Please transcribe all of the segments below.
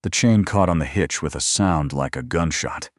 The chain caught on the hitch with a sound like a gunshot.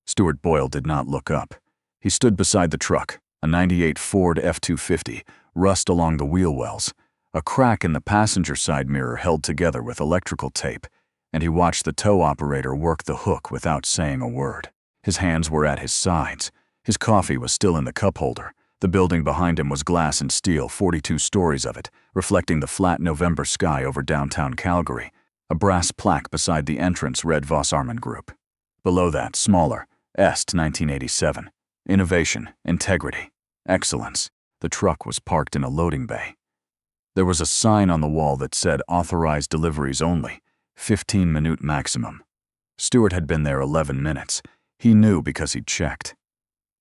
Stuart Boyle did not look up. He stood beside the truck, a '98 Ford F-250, rust along the wheel wells, a crack in the passenger side mirror held together with electrical tape, and he watched the tow operator work the hook without saying a word. His hands were at his sides. His coffee was still in the cup holder. The building behind him was glass and steel, 42 stories of it, reflecting the flat November sky over downtown Calgary. A brass plaque beside the entrance read Vossarman Group. Below that, smaller, Est 1987. Innovation, integrity, excellence. The truck was parked in a loading bay. There was a sign on the wall that said authorized deliveries only, 15-minute maximum. Stuart had been there 11 minutes. He knew because he'd checked.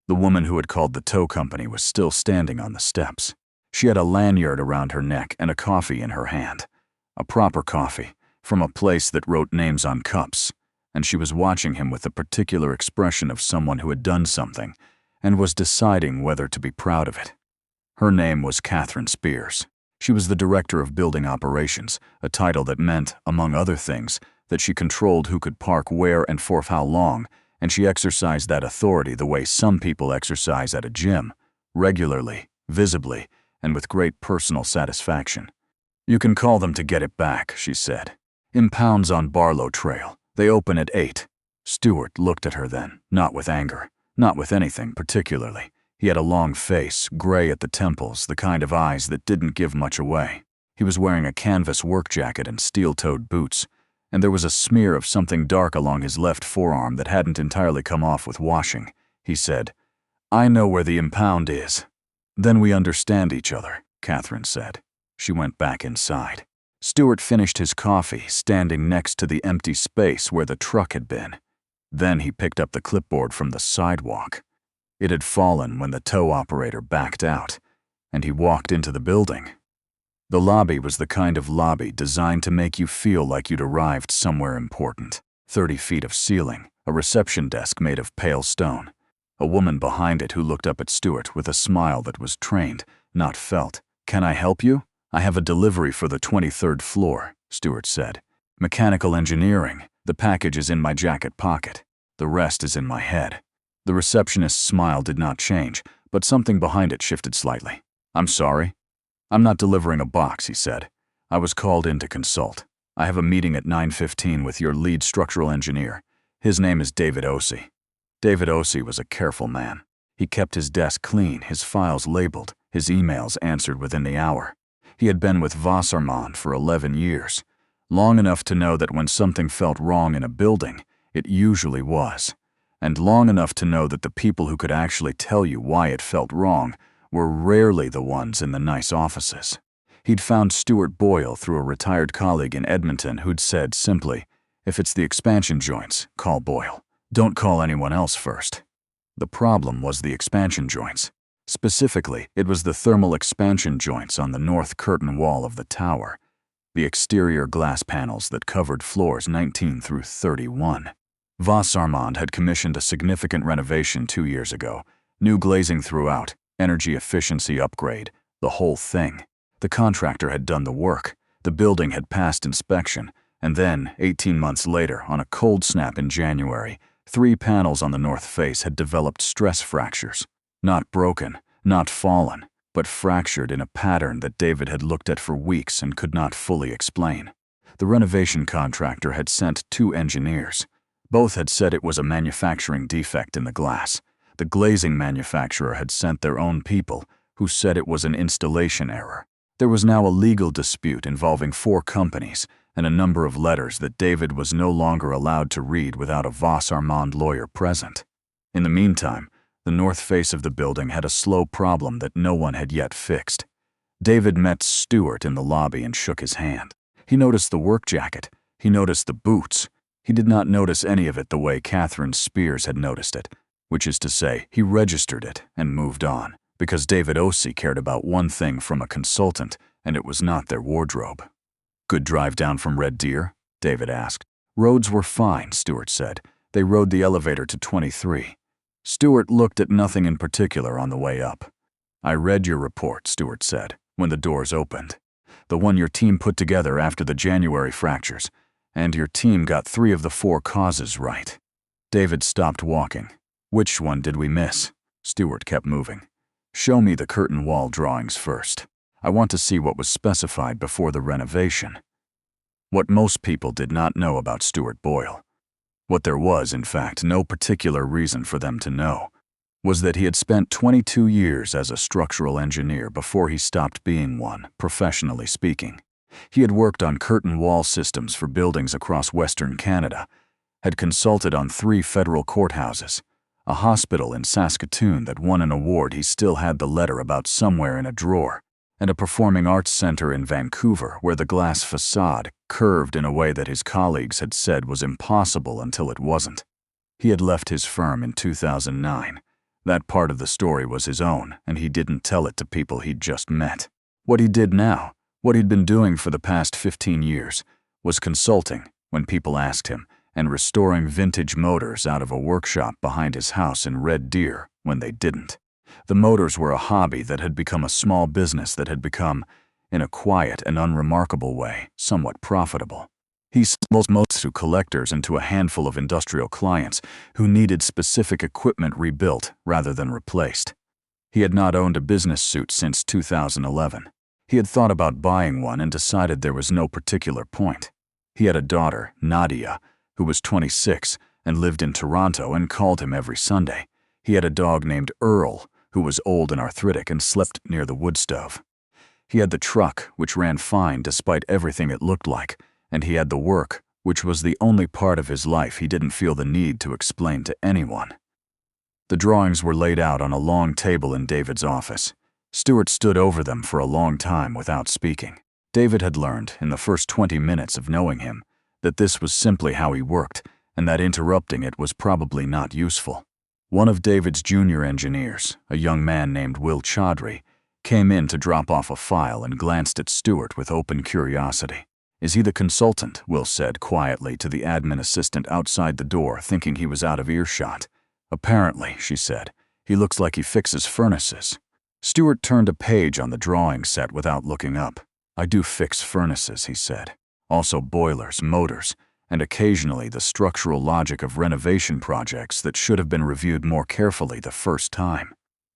The woman who had called the tow company was still standing on the steps. She had a lanyard around her neck and a coffee in her hand. A proper coffee, from a place that wrote names on cups, and she was watching him with the particular expression of someone who had done something and was deciding whether to be proud of it. Her name was Catherine Spears. She was the director of building operations, a title that meant, among other things, that she controlled who could park where and for how long, and she exercised that authority the way some people exercise at a gym, regularly, visibly, and with great personal satisfaction. "You can call them to get it back," she said. "Impounds on Barlow Trail. They open at 8. Stuart looked at her then, not with anger, not with anything particularly. He had a long face, gray at the temples, the kind of eyes that didn't give much away. He was wearing a canvas work jacket and steel-toed boots, and there was a smear of something dark along his left forearm that hadn't entirely come off with washing. He said, "I know where the impound is." "Then we understand each other," Catherine said. She went back inside. Stuart finished his coffee, standing next to the empty space where the truck had been. Then he picked up the clipboard from the sidewalk. It had fallen when the tow operator backed out, and he walked into the building. The lobby was the kind of lobby designed to make you feel like you'd arrived somewhere important. 30 feet of ceiling, a reception desk made of pale stone. A woman behind it who looked up at Stuart with a smile that was trained, not felt. "Can I help you? I have a delivery for the 23rd floor, Stuart said. "Mechanical engineering. The package is in my jacket pocket. The rest is in my head." The receptionist's smile did not change, but something behind it shifted slightly. "I'm sorry. I'm not delivering a box," he said. "I was called in to consult. I have a meeting at 9:15 with your lead structural engineer. His name is David Ossie." David Ossie was a careful man. He kept his desk clean, his files labeled, his emails answered within the hour. He had been with Vossarman for 11 years, long enough to know that when something felt wrong in a building, it usually was, and long enough to know that the people who could actually tell you why it felt wrong were rarely the ones in the nice offices. He'd found Stuart Boyle through a retired colleague in Edmonton who'd said simply, "If it's the expansion joints, call Boyle. Don't call anyone else first." The problem was the expansion joints. Specifically, it was the thermal expansion joints on the north curtain wall of the tower, the exterior glass panels that covered floors 19 through 31. Vossarman had commissioned a significant renovation 2 years ago, new glazing throughout, energy efficiency upgrade, the whole thing. The contractor had done the work, the building had passed inspection, and then, 18 months later, on a cold snap in January, 3 panels on the north face had developed stress fractures. Not broken, not fallen, but fractured in a pattern that David had looked at for weeks and could not fully explain. The renovation contractor had sent 2 engineers. Both had said it was a manufacturing defect in the glass. The glazing manufacturer had sent their own people, who said it was an installation error. There was now a legal dispute involving 4 companies and a number of letters that David was no longer allowed to read without a Vossarman lawyer present. In the meantime, the north face of the building had a slow problem that no one had yet fixed. David met Stuart in the lobby and shook his hand. He noticed the work jacket. He noticed the boots. He did not notice any of it the way Catherine Spears had noticed it, which is to say, he registered it and moved on, because David Ossie cared about one thing from a consultant, and it was not their wardrobe. "Good drive down from Red Deer?" David asked. "Roads were fine," Stuart said. "They rode the elevator to 23. Stuart looked at nothing in particular on the way up. "I read your report," Stuart said, when the doors opened. "The one your team put together after the January fractures. And your team got 3 of the 4 causes right. David stopped walking. Which one did we miss? Stewart kept moving. Show me the curtain wall drawings first. I want to see what was specified before the renovation. What most people did not know about Stewart Boyle, what there was, in fact, no particular reason for them to know, was that he had spent 22 years as a structural engineer before he stopped being one, professionally speaking. He had worked on curtain wall systems for buildings across Western Canada, had consulted on 3 federal courthouses, a hospital in Saskatoon that won an award he still had the letter about somewhere in a drawer, and a performing arts center in Vancouver where the glass facade curved in a way that his colleagues had said was impossible until it wasn't. He had left his firm in 2009. That part of the story was his own, and he didn't tell it to people he'd just met. What he did now, what he'd been doing for the past 15 years, was consulting when people asked him, and restoring vintage motors out of a workshop behind his house in Red Deer when they didn't. The motors were a hobby that had become a small business that had become, in a quiet and unremarkable way, somewhat profitable. He sold most to collectors and to a handful of industrial clients who needed specific equipment rebuilt rather than replaced. He had not owned a business suit since 2011. He had thought about buying one and decided there was no particular point. He had a daughter, Nadia, who was 26 and lived in Toronto and called him every Sunday. He had a dog named Earl, who was old and arthritic and slept near the wood stove. He had the truck, which ran fine despite everything it looked like, and he had the work, which was the only part of his life he didn't feel the need to explain to anyone. The drawings were laid out on a long table in David's office. Stewart stood over them for a long time without speaking. David had learned, in the first 20 minutes of knowing him, that this was simply how he worked, and that interrupting it was probably not useful. One of David's junior engineers, a young man named Will Chaudhry, came in to drop off a file and glanced at Stewart with open curiosity. "Is he the consultant?" Will said quietly to the admin assistant outside the door, thinking he was out of earshot. "Apparently," she said. "He looks like he fixes furnaces." Stewart turned a page on the drawing set without looking up. "I do fix furnaces," he said. "Also boilers, motors, and occasionally the structural logic of renovation projects that should have been reviewed more carefully the first time."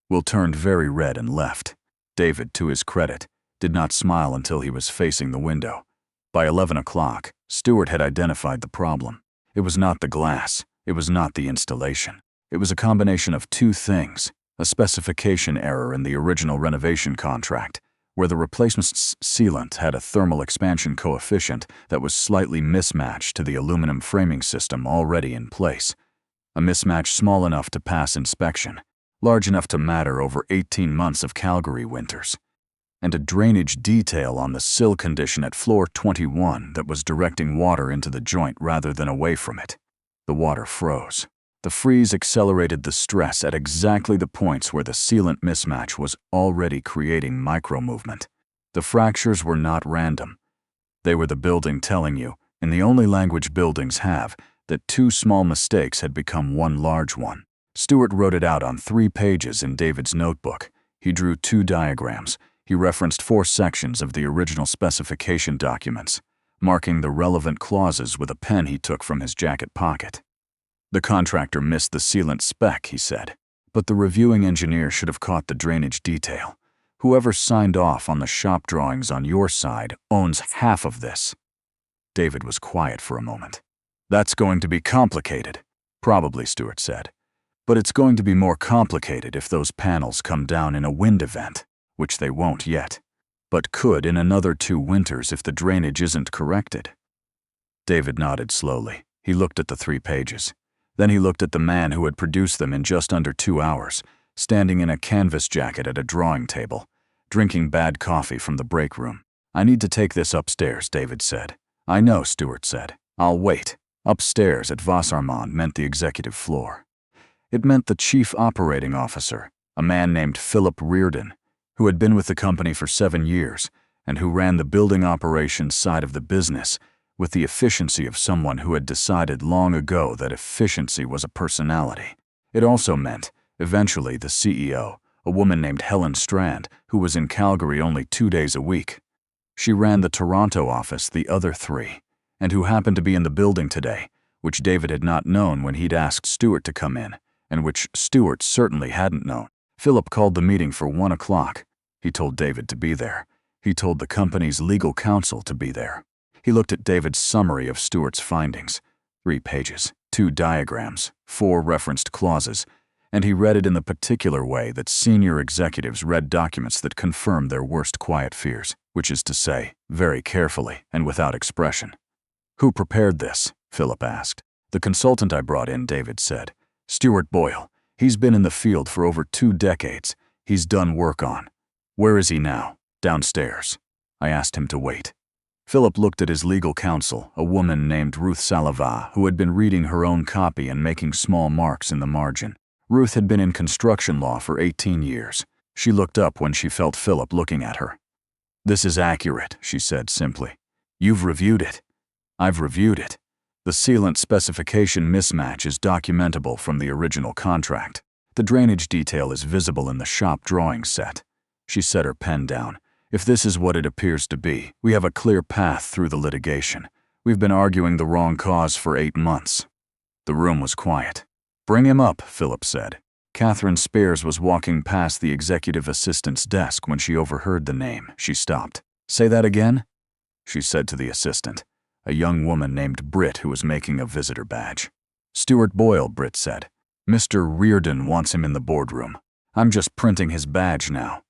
Will turned very red and left. David, to his credit, did not smile until he was facing the window. By 11 o'clock, Stewart had identified the problem. It was not the glass. It was not the installation. It was a combination of 2 things: a specification error in the original renovation contract, where the replacement sealant had a thermal expansion coefficient that was slightly mismatched to the aluminum framing system already in place. A mismatch small enough to pass inspection, large enough to matter over 18 months of Calgary winters. And a drainage detail on the sill condition at floor 21 that was directing water into the joint rather than away from it. The water froze. The freeze accelerated the stress at exactly the points where the sealant mismatch was already creating micro-movement. The fractures were not random. They were the building telling you, in the only language buildings have, that 2 small mistakes had become 1 large one. Stewart wrote it out on 3 pages in David's notebook. He drew 2 diagrams. He referenced 4 sections of the original specification documents, marking the relevant clauses with a pen he took from his jacket pocket. "The contractor missed the sealant spec," he said, "but the reviewing engineer should have caught the drainage detail. Whoever signed off on the shop drawings on your side owns half of this." David was quiet for a moment. "That's going to be complicated." "Probably," Stewart said. "But it's going to be more complicated if those panels come down in a wind event, which they won't yet, but could in another 2 winters if the drainage isn't corrected." David nodded slowly. He looked at the 3 pages. Then he looked at the man who had produced them in just under 2 hours, standing in a canvas jacket at a drawing table, drinking bad coffee from the break room. "I need to take this upstairs," David said. "I know," Stewart said. "I'll wait." Upstairs at Vassarmond meant the executive floor. It meant the chief operating officer, a man named Philip Reardon, who had been with the company for 7 years and who ran the building operations side of the business with the efficiency of someone who had decided long ago that efficiency was a personality. It also meant, eventually, the CEO, a woman named Helen Strand, who was in Calgary only 2 days a week. She ran the Toronto office the other 3. and who happened to be in the building today, which David had not known when he'd asked Stewart to come in, and which Stewart certainly hadn't known. Philip called the meeting for 1 o'clock. He told David to be there. He told the company's legal counsel to be there. He looked at David's summary of Stewart's findings, 3 pages, 2 diagrams, 4 referenced clauses, and he read it in the particular way that senior executives read documents that confirm their worst quiet fears, which is to say, very carefully and without expression. "Who prepared this?" Philip asked. "The consultant I brought in," David said. "Stuart Boyle. He's been in the field for over 2 decades. He's done work on." "Where is he now?" "Downstairs." I asked him to wait. Philip looked at his legal counsel, a woman named Ruth Salava, who had been reading her own copy and making small marks in the margin. Ruth had been in construction law for 18 years. She looked up when she felt Philip looking at her. "This is accurate," she said simply. "You've reviewed it." "I've reviewed it. The sealant specification mismatch is documentable from the original contract. The drainage detail is visible in the shop drawing set." She set her pen down. "If this is what it appears to be, we have a clear path through the litigation. We've been arguing the wrong cause for 8 months." The room was quiet. "Bring him up," Philip said. Catherine Spears was walking past the executive assistant's desk when she overheard the name. She stopped. "Say that again?" she said to the assistant, a young woman named Britt who was making a visitor badge. "Stuart Boyle," Britt said. "Mr. Reardon wants him in the boardroom. I'm just printing his badge now."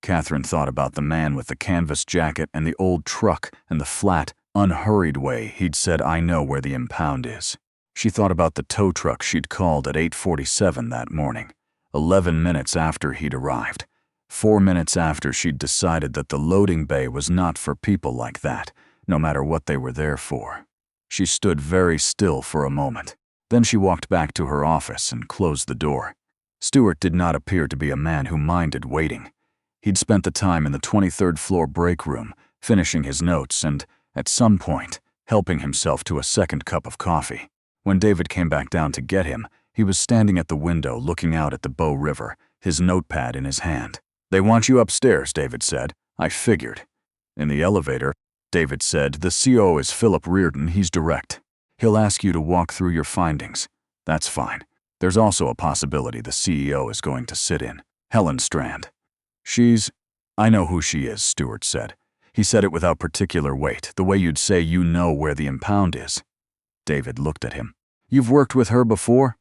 Catherine thought about the man with the canvas jacket and the old truck and the flat, unhurried way he'd said, "I know where the impound is." She thought about the tow truck she'd called at 8:47 that morning, 11 minutes after he'd arrived, 4 minutes after she'd decided that the loading bay was not for people like that, no matter what they were there for. She stood very still for a moment. Then she walked back to her office and closed the door. Stewart did not appear to be a man who minded waiting. He'd spent the time in the 23rd floor break room, finishing his notes and, at some point, helping himself to a second cup of coffee. When David came back down to get him, he was standing at the window looking out at the Bow River, his notepad in his hand. "They want you upstairs," David said. "I figured." In the elevator, David said, "The CO is Philip Reardon. He's direct. He'll ask you to walk through your findings." "That's fine. There's also a possibility the CEO is going to sit in. Helen Strand." "I know who she is," Stewart said. He said it without particular weight, the way you'd say you know where the impound is. David looked at him. "You've worked with her before?"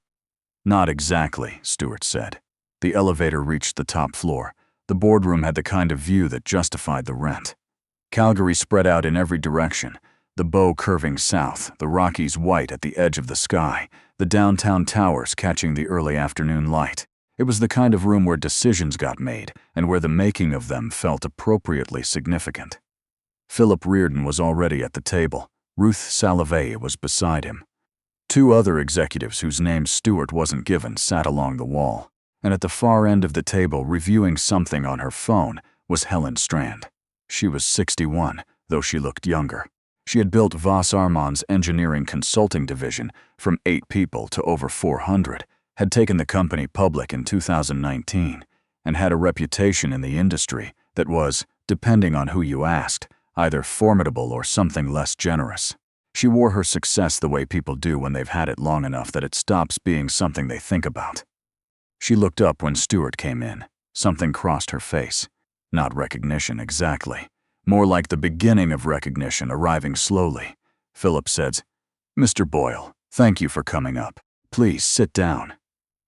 "Not exactly," Stewart said. The elevator reached the top floor. The boardroom had the kind of view that justified the rent. Calgary spread out in every direction, the Bow curving south, the Rockies white at the edge of the sky, the downtown towers catching the early afternoon light. It was the kind of room where decisions got made and where the making of them felt appropriately significant. Philip Reardon was already at the table. Ruth Salave was beside him. 2 other executives whose names Stewart wasn't given sat along the wall, and at the far end of the table, reviewing something on her phone, was Helen Strand. She was 61, though she looked younger. She had built Voss Armand's engineering consulting division from 8 people to over 400, had taken the company public in 2019, and had a reputation in the industry that was, depending on who you asked, either formidable or something less generous. She wore her success the way people do when they've had it long enough that it stops being something they think about. She looked up when Stewart came in. Something crossed her face. Not recognition exactly. More like the beginning of recognition arriving slowly. Philip said, "Mr. Boyle, thank you for coming up. Please sit down."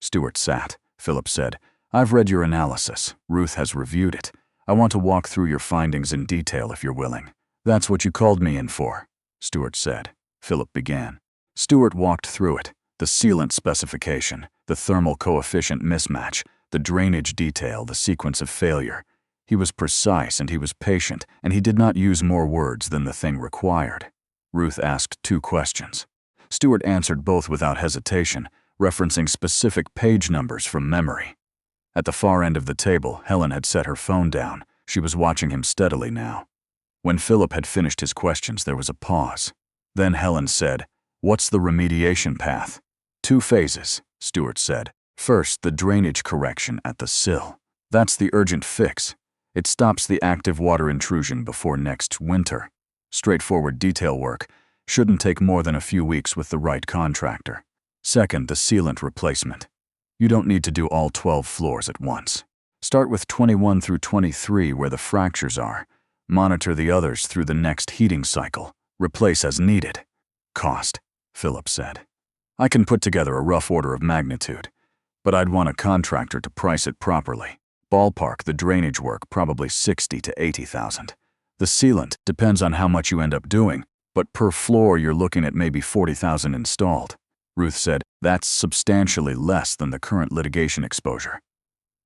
Stewart sat. Philip said, "I've read your analysis. Ruth has reviewed it. I want to walk through your findings in detail if you're willing." "That's what you called me in for," Stewart said. Philip began. Stewart walked through it, the sealant specification, the thermal coefficient mismatch, the drainage detail, the sequence of failure. He was precise and he was patient, and he did not use more words than the thing required. Ruth asked 2 questions. Stewart answered both without hesitation, referencing specific page numbers from memory. At the far end of the table, Helen had set her phone down. She was watching him steadily now. When Philip had finished his questions, there was a pause. Then Helen said, "What's the remediation path?" 2 phases, Stewart said. "First, the drainage correction at the sill. That's the urgent fix. It stops the active water intrusion before next winter. Straightforward detail work. Shouldn't take more than a few weeks with the right contractor. Second, the sealant replacement. You don't need to do all 12 floors at once. Start with 21 through 23 where the fractures are. Monitor the others through the next heating cycle. Replace as needed. Cost, Philip said. I can put together a rough order of magnitude, but I'd want a contractor to price it properly. Ballpark, the drainage work, probably $60,000 to $80,000. The sealant depends on how much you end up doing, but per floor you're looking at maybe $40,000 installed. Ruth said, that's substantially less than the current litigation exposure.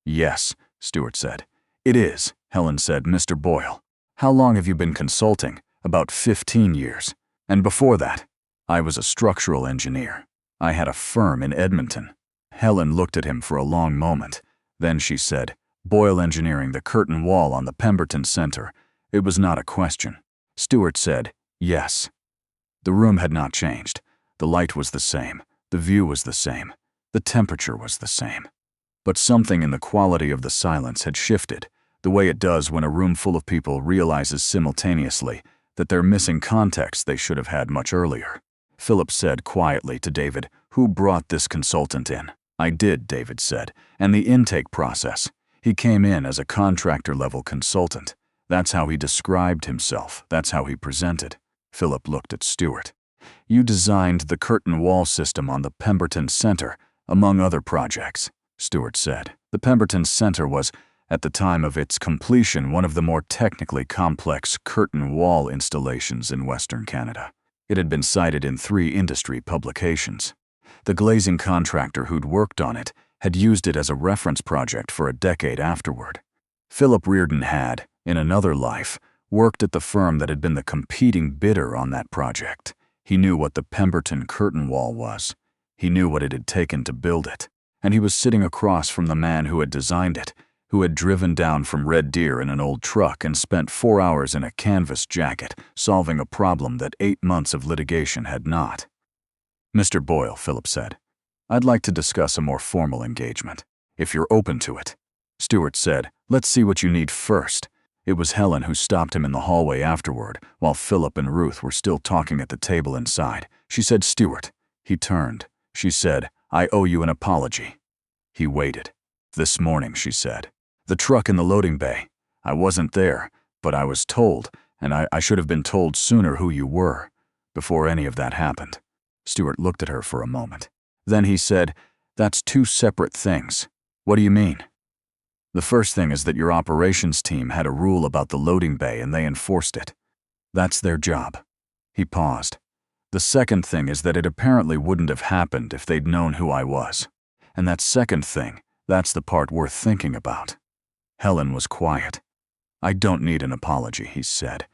Yes, Stewart said. It is, Helen said. Mr. Boyle, how long have you been consulting? About 15 years. And before that, I was a structural engineer. I had a firm in Edmonton. Helen looked at him for a long moment. Then she said, Boyle Engineering, the curtain wall on the Pemberton Center. It was not a question. Stewart said, yes. The room had not changed. The light was the same. The view was the same. The temperature was the same. But something in the quality of the silence had shifted, the way it does when a room full of people realizes simultaneously that they're missing context they should have had much earlier. Philip said quietly to David, who brought this consultant in? I did, David said. And the intake process. He came in as a contractor-level consultant. That's how he described himself. That's how he presented. Philip looked at Stewart. You designed the curtain wall system on the Pemberton Center, among other projects, Stewart said. The Pemberton Center was, at the time of its completion, one of the more technically complex curtain wall installations in Western Canada. It had been cited in 3 industry publications. The glazing contractor who'd worked on it had used it as a reference project for a decade afterward. Philip Reardon had, in another life, worked at the firm that had been the competing bidder on that project. He knew what the Pemberton curtain wall was. He knew what it had taken to build it. And he was sitting across from the man who had designed it, who had driven down from Red Deer in an old truck and spent 4 hours in a canvas jacket solving a problem that 8 months of litigation had not. Mr. Boyle, Philip said, I'd like to discuss a more formal engagement, if you're open to it. Stewart said, let's see what you need first. It was Helen who stopped him in the hallway afterward, while Philip and Ruth were still talking at the table inside. She said, Stewart. He turned. She said, I owe you an apology. He waited. This morning, she said. The truck in the loading bay. I wasn't there, but I was told, and I should have been told sooner who you were, before any of that happened. Stewart looked at her for a moment. Then he said, that's 2 separate things. What do you mean? The first thing is that your operations team had a rule about the loading bay and they enforced it. That's their job. He paused. The second thing is that it apparently wouldn't have happened if they'd known who I was. And that second thing, that's the part worth thinking about. Helen was quiet. I don't need an apology, he said.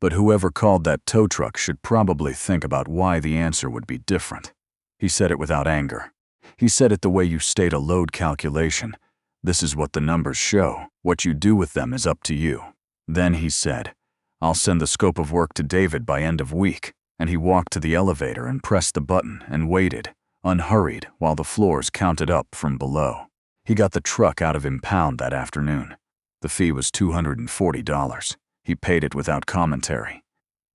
But whoever called that tow truck should probably think about why the answer would be different. He said it without anger. He said it the way you state a load calculation. This is what the numbers show. What you do with them is up to you. Then he said, I'll send the scope of work to David by end of week. And he walked to the elevator and pressed the button and waited, unhurried, while the floors counted up from below. He got the truck out of impound that afternoon. The fee was $240. He paid it without commentary.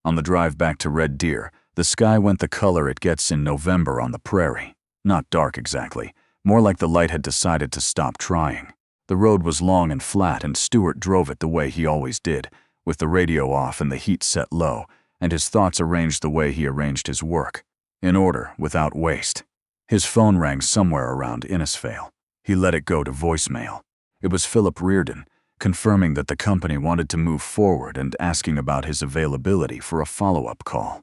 On the drive back to Red Deer, the sky went the color it gets in November on the prairie. Not dark exactly, more like the light had decided to stop trying. The road was long and flat, and Stewart drove it the way he always did, with the radio off and the heat set low, and his thoughts arranged the way he arranged his work, in order, without waste. His phone rang somewhere around Innisfail. He let it go to voicemail. It was Philip Reardon, confirming that the company wanted to move forward and asking about his availability for a follow-up call.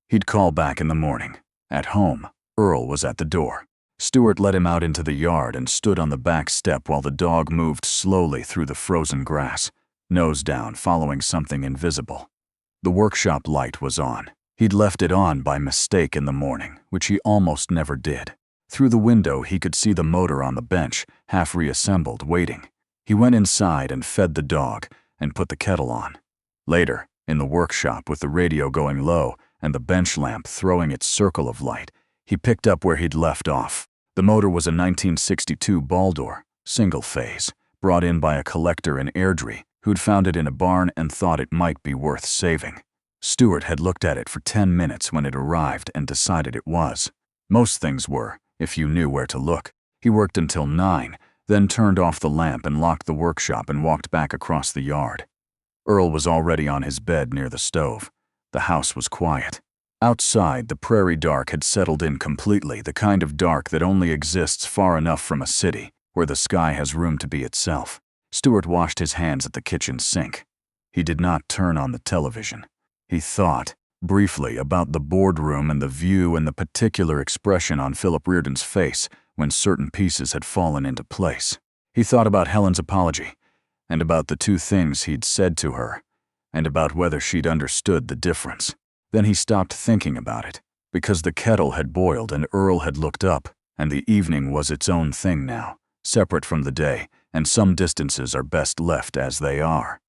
He'd call back in the morning. At home, Earl was at the door. Stewart let him out into the yard and stood on the back step while the dog moved slowly through the frozen grass, nose down, following something invisible. The workshop light was on. He'd left it on by mistake in the morning, which he almost never did. Through the window, he could see the motor on the bench, half reassembled, waiting. He went inside and fed the dog and put the kettle on. Later, in the workshop with the radio going low and the bench lamp throwing its circle of light, he picked up where he'd left off. The motor was a 1962 Baldur, single-phase, brought in by a collector in Airdrie who'd found it in a barn and thought it might be worth saving. Stuart had looked at it for 10 minutes when it arrived and decided it was. Most things were, if you knew where to look. He worked until 9, then turned off the lamp and locked the workshop and walked back across the yard. Earl was already on his bed near the stove. The house was quiet. Outside, the prairie dark had settled in completely, the kind of dark that only exists far enough from a city, where the sky has room to be itself. Stuart washed his hands at the kitchen sink. He did not turn on the television. He thought, briefly, about the boardroom and the view and the particular expression on Philip Reardon's face when certain pieces had fallen into place. He thought about Helen's apology, and about the 2 things he'd said to her, and about whether she'd understood the difference. Then he stopped thinking about it, because the kettle had boiled and Earl had looked up, and the evening was its own thing now, separate from the day, and some distances are best left as they are.